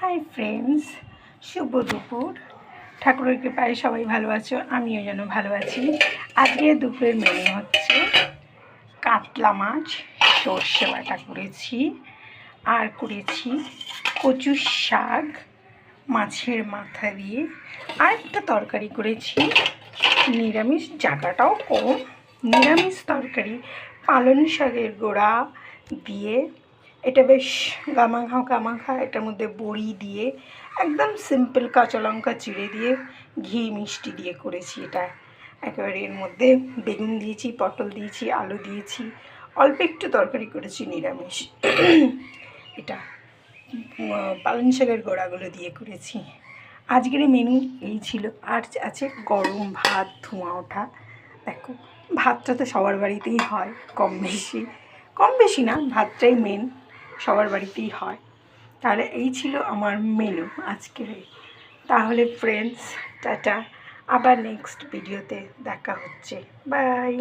Hi friends, শুভ দুপুর। ঠাকুরের কৃপায় সবাই ভালো আছো, আমিও যেন ভালো আছি। আজকে দুপুরের মেনু হচ্ছে কাতলা মাছ সর্ষে বাটা করেছি, আর করেছি কচু শাক মাছের মাথা দিয়ে, আর একটা তরকারি করেছি নিরামিষ, জায়গাটাও কম, নিরামিষ তরকারি পালং শাকের গোড়া দিয়ে। এটা বেশ গামাখা, এটার মধ্যে বড়ি দিয়ে একদম সিম্পল কাঁচা লঙ্কা চিড়ে দিয়ে ঘি মিষ্টি দিয়ে করেছি। এটা একেবারে এর মধ্যে বেগুন দিয়েছি, পটল দিয়েছি, আলু দিয়েছি, অল্প একটু তরকারি করেছি নিরামিষ। এটা পালং শাকের গোড়াগুলো দিয়ে করেছি। আজকের মেনু এই ছিল। আর আছে গরম ভাত, ধোঁয়া ওঠা। দেখো, ভাতটা তো সবার বাড়িতেই হয়, কম বেশি না, ভাতটাই মেন, সবার বাড়িতেই হয়। তাহলে এই ছিল আমার মেনু আজকের। তাহলে ফ্রেন্ডস, টাটা, আবার নেক্সট ভিডিওতে দেখা হচ্ছে, বাই।